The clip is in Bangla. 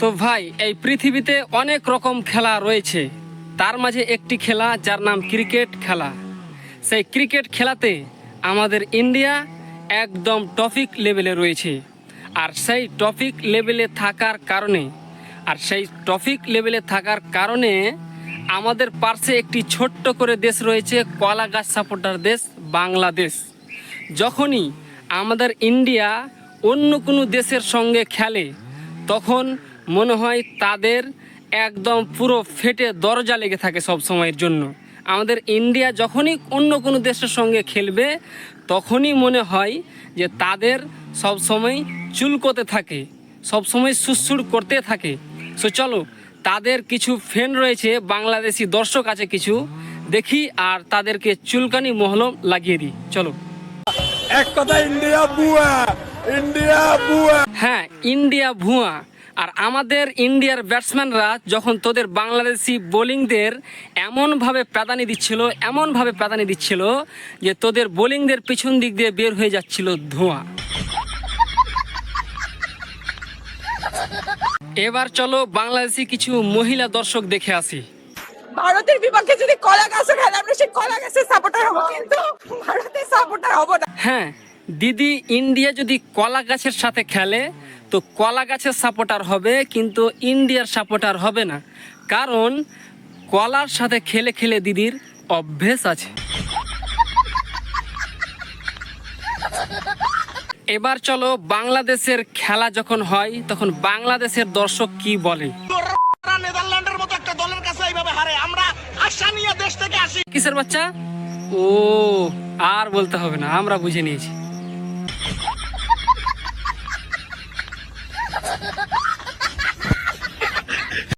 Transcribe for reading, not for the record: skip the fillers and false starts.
তো ভাই, এই পৃথিবীতে অনেক রকম খেলা রয়েছে, তার মাঝে একটি খেলা যার নাম ক্রিকেট খেলা। সেই ক্রিকেট খেলাতে আমাদের ইন্ডিয়া একদম টপিক লেভেলে রয়েছে। আর সেই টপিক লেভেলে থাকার কারণে আমাদের পাশে একটি ছোট্ট করে দেশ রয়েছে, কলা গাছ সাপোর্টার দেশ বাংলাদেশ। যখনই আমাদের ইন্ডিয়া অন্য কোনো দেশের সঙ্গে খেলে তখন মনে হয় তাদের একদম পুরো ফেটে দরজা লেগে থাকে সব সময়ের জন্য। আমাদের ইন্ডিয়া যখনই অন্য কোনো দেশের সঙ্গে খেলবে তখনই মনে হয় যে তাদের সব সময় চুলকোতে থাকে, সব সময় সুরসুর করতে থাকে। সো চলো, তাদের কিছু ফ্যান রয়েছে, বাংলাদেশি দর্শক আছে কিছু, দেখি আর তাদেরকে চুলকানি মহলম লাগিয়ে দিই। চলো। এক কথা, ইন্ডিয়া বুয়া, ইন্ডিয়া বুয়া। হ্যাঁ, ইন্ডিয়া ভুয়া। আর আমাদের ইন্ডিয়ার ব্যাটসম্যানরা যখন তোদের বাংলাদেশি বোলিংদের এমনভাবে প্রাধান্য দিচ্ছিল যে তোদের বোলিংদের পিছন দিক দিয়ে বের হয়ে যাচ্ছিল ধোঁয়া। এবার চলো বাংলাদেশি কিছু মহিলা দর্শক দেখে আসি। ভারতের বিপক্ষে যদি কলা গাছে খেলে আমরা সেই কলা গাছের সাপোর্টার হবো, কিন্তু ভারতের সাপোর্টার হবো না। হ্যাঁ দিদি, ইন্ডিয়া যদি কলা গাছের সাথে খেলে তো কলা গাছের সাপোর্টার হবে, কিন্তু ইন্ডিয়ার সাপোর্টার হবে না, কারণ কলার সাথে খেলে খেলে দিদির অভ্যেস আছে। এবার চলো, বাংলাদেশের খেলা যখন হয় তখন বাংলাদেশের দর্শক কি বলে। নেদারল্যান্ডের মতো একটা দলের কাছে এইভাবে হারে, আমরা আশা নিয়ে দেশ থেকে আসি। কিসের বাচ্চা? ও আর বলতে হবে না, আমরা বুঝে নিয়েছি।